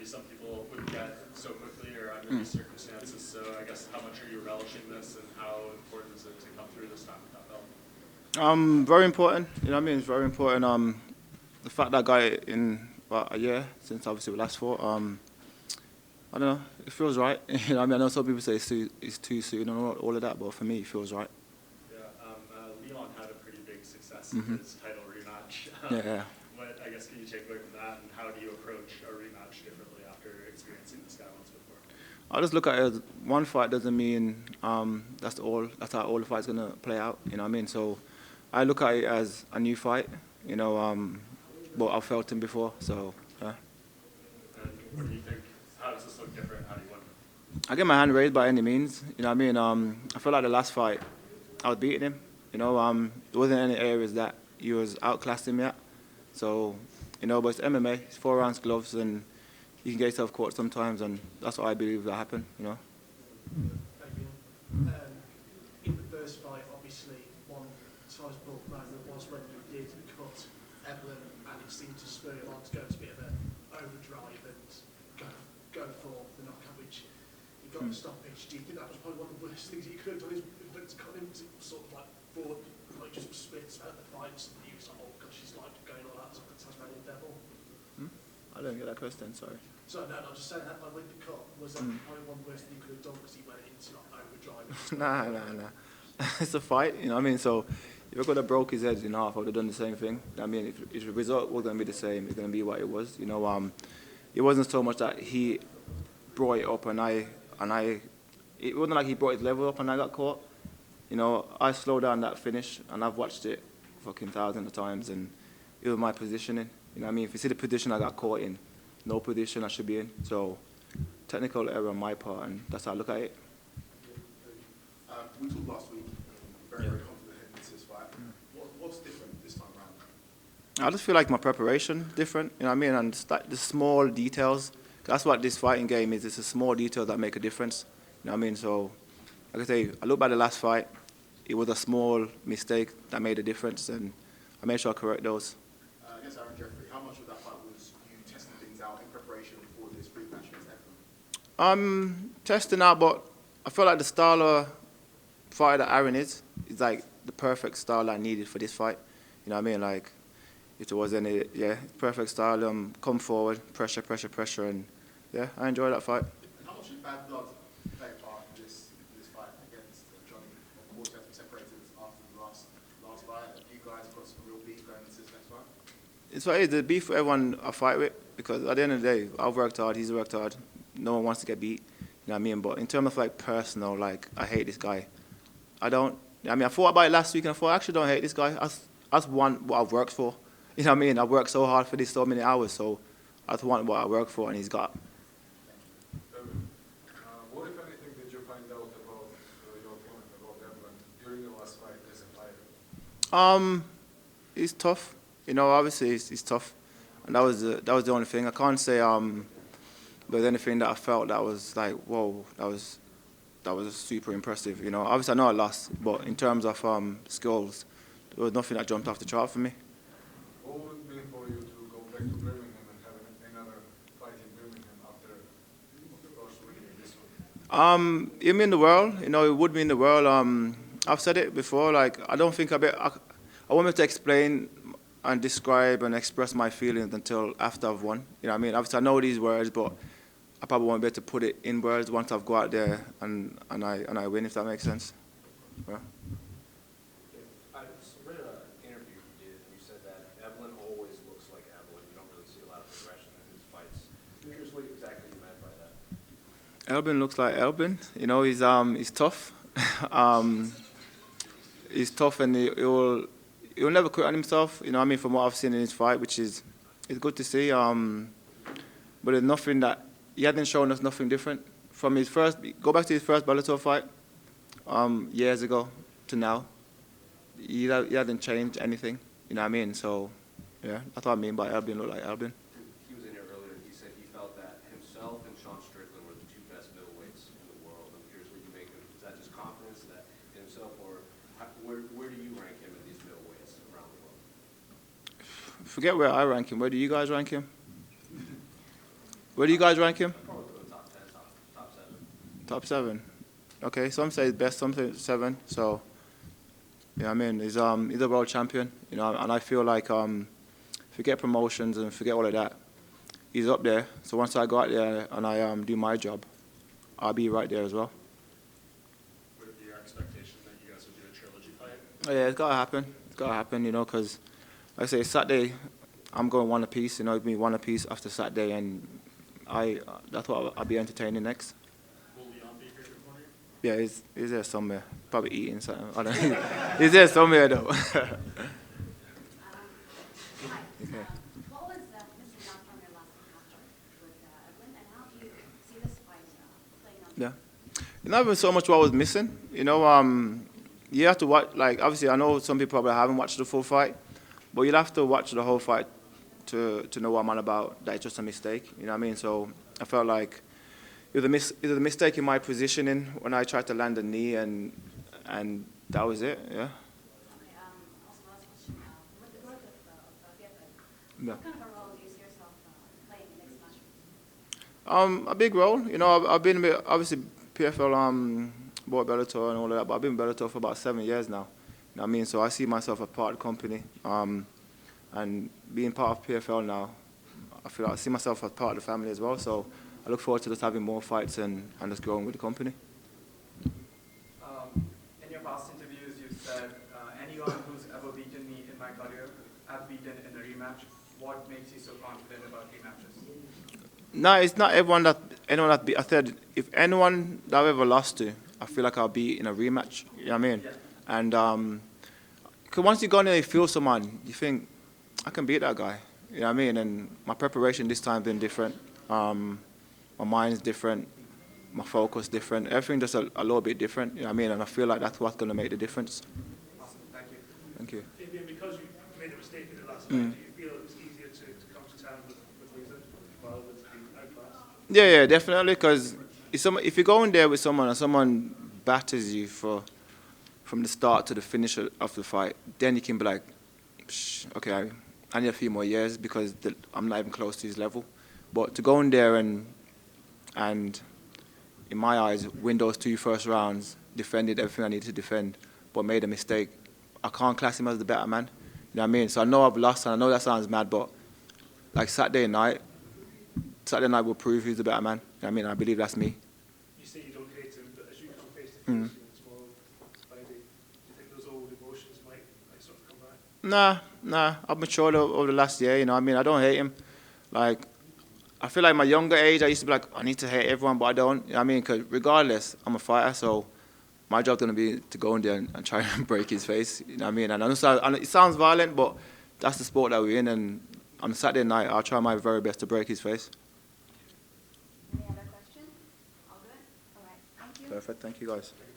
some people would get so quickly or under these circumstances. So I guess how much are you relishing this, and how important is it to come through this time with that belt? Very important. You know what I mean? It's very important. The fact that I got it in about a year since obviously we last fought. I don't know. It feels right. You know what I mean? I know some people say it's too soon and all of that, but for me, it feels right. Yeah. Leon had a pretty big success in his title rematch. Yeah. What, I guess, can you take away from that, and how do you approach a rematch differently after experiencing this guy once before? I just look at it as one fight doesn't mean that's all. That's how all the fights gonna play out. You know what I mean? So I look at it as a new fight. You know, but I've felt him before, so yeah. And what do you think? How does this look different? How do you win? I get my hand raised by any means. You know what I mean? I feel like the last fight I was beating him. You know, there wasn't any areas that he was outclassing me at. So, you know, but it's MMA. It's 4 rounds gloves, and you can get yourself caught sometimes, and that's what I believe that happened. You know. Fabian, in the first fight, obviously, one sizable moment was when you did cut Eblen, and it seemed to spur you on to go to a bit of an overdrive and go for the knockout, which you got the stoppage. Do you think that was probably one of the worst things you could have done? Is to cut him? Was it sort of like forward, like just spits at the fights, and you was like, oh gosh, he's like going all out like the Tasmanian devil? I didn't get that question. Sorry. So no, I'm just saying that like, with the cut, was that probably one of the worst things you could have done because he went into like overdrive? Nah. It's a fight, you know what I mean? So if I could have broke his head in half, I would have done the same thing. I mean, if the result was going to be the same, it's going to be what it was. You know, it wasn't so much that he brought it up and it wasn't like he brought his level up and I got caught. You know, I slowed down that finish, and I've watched it fucking thousands of times, and it was my positioning. You know what I mean? If you see the position I got caught in, no position I should be in. So technical error on my part, and that's how I look at it. We talked last week, very confident into this fight. What's different this time around? I just feel like my preparation different, you know what I mean? And the small details, that's what this fighting game is. It's the small details that make a difference, you know what I mean? So, like I say, I look back at the last fight, it was a small mistake that made a difference, and I made sure I correct those. Against Aaron Jeffrey, how much of that fight was you testing things out in preparation for this rematch against Eblen? Testing out, but I feel like the style of fight that Aaron is like the perfect style I needed for this fight. You know what I mean? Like, if there was any, perfect style, come forward, pressure, and yeah, I enjoyed that fight. And how much did bad blood play a part in this fight against Johnny? Of course, you have to separate it after the last fight. Have you guys got some real beef going into this next fight? It's what it is, the beef for everyone I fight with, because at the end of the day, I've worked hard, he's worked hard. No one wants to get beat, you know what I mean? But in terms of like personal, like, I hate this guy. I thought about it last week, and I thought, I actually don't hate this guy. That's one what I've worked for. You know what I mean? I've worked so hard for this so many hours, so that's one what I work for, and he's got. What, if anything, did you find out about your opponent, about Eblen, during the last fight as a fighter? He's tough. You know, obviously he's tough, and that was the only thing. I can't say there's anything that I felt that was like, whoa, that was super impressive. You know, obviously I know I lost, but in terms of skills, there was nothing that jumped off the chart for me. What would it be for you to go back to Birmingham and have another fight in Birmingham after winning this one? It mean the world. You know, it would mean the world. I've said it before. Like, I don't think I won't be able to explain and describe and express my feelings until after I've won. You know what I mean? Obviously I know these words, but I probably won't be able to put it in words once I've got out there and I win, if that makes sense. Yeah. I read an interview you did, and you said that Eblen always looks like Eblen. You don't really see a lot of progression in his fights. I'm curious what exactly you meant by that. Eblen looks like Eblen. You know, he's tough. He's tough, and he'll never quit on himself. You know what I mean? From what I've seen in his fight, which is it's good to see. But there's nothing that he hasn't shown us nothing different from his first. Go back to his first Bellator fight years ago to now. He hasn't changed anything. You know what I mean? So yeah, that's what I mean by Eblen look like Eblen. He was in here earlier. He said he felt that himself and Sean Strickland were the two best middleweights in the world. I'm curious what you make of. Is that just confidence that in himself, or where do you rank him in these middleweights around the world? Forget where I rank him. Where do you guys rank him? Where do you guys rank him? Probably the top 10, top 7. Top 7. Okay, some say best, some say 7. So, yeah, I mean, he's a world champion, you know, and I feel like forget promotions and forget all of that. He's up there. So once I go out there and I do my job, I'll be right there as well. Would it be your expectation that you guys would do a trilogy fight? Oh, yeah, it's gotta happen. It's gotta happen, you know, because like I say, Saturday, I'm going one apiece. You know, it'll be one apiece after Saturday, and that's what I'll be entertaining next. Will Leon be here in front of you? Yeah, he's there somewhere. Probably eating something. I don't know. He's there somewhere though. Hi. What was missing out from your last encounter with Eblen, and how do you see this fight playing out? Yeah. Not even so much what was missing. You know, you have to watch. Like, obviously, I know some people probably haven't watched the full fight, but you'll have to watch the whole fight to know what I'm on about. That it's just a mistake. You know what I mean? So I felt like it was a mistake in my positioning when I tried to land a knee, and that was it. Yeah. Okay, also last question. With the growth of Eblen, Yeah. what kind of a role do you see yourself playing in international? A big role. You know, I've been with, obviously PFL bought Bellator and all of that, but I've been with Bellator for about 7 years now. You know what I mean? So I see myself as part of the company. And being part of PFL now, I feel like I see myself as part of the family as well. So I look forward to just having more fights and just growing with the company. In your past interviews, you said, anyone who's ever beaten me in my career, I've beaten in a rematch. What makes you so confident about rematches? No, it's not anyone that beat. I said if anyone that I've ever lost to, I feel like I'll be in a rematch. You know what I mean? Yeah. And cause once you go in there, you feel someone, you think I can beat that guy. You know what I mean? And my preparation this time been different. My mind's different. My focus different. Everything just a little bit different. You know what I mean? And I feel like that's what's going to make the difference. Awesome, thank you. Thank you. Fabian, because you made a mistake in the last fight, do you feel it was easier to come to terms with losing rather than to be outclassed? Yeah, definitely. Because if you go in there with someone and someone batters you from the start to the finish of the fight, then you can be like, okay, I need a few more years because I'm not even close to his level. But to go in there and in my eyes, win those 2 first rounds, defended everything I needed to defend, but made a mistake, I can't class him as the better man. You know what I mean? So I know I've lost, and I know that sounds mad, but like Saturday night will prove who's the better man. You know what I mean? I believe that's me. You say you don't hate him, but as you come face to face tomorrow, Friday, do you think those old emotions might sort of come back? Nah. I've matured over the last year, you know what I mean? I don't hate him. Like, I feel like my younger age, I used to be like, I need to hate everyone, but I don't. You know what I mean? Because regardless, I'm a fighter, so my job's going to be to go in there and try and break his face. You know what I mean? And I know it sounds violent, but that's the sport that we're in. And on Saturday night, I'll try my very best to break his face. Any other questions? All good? All right, thank you. Perfect. Thank you, guys.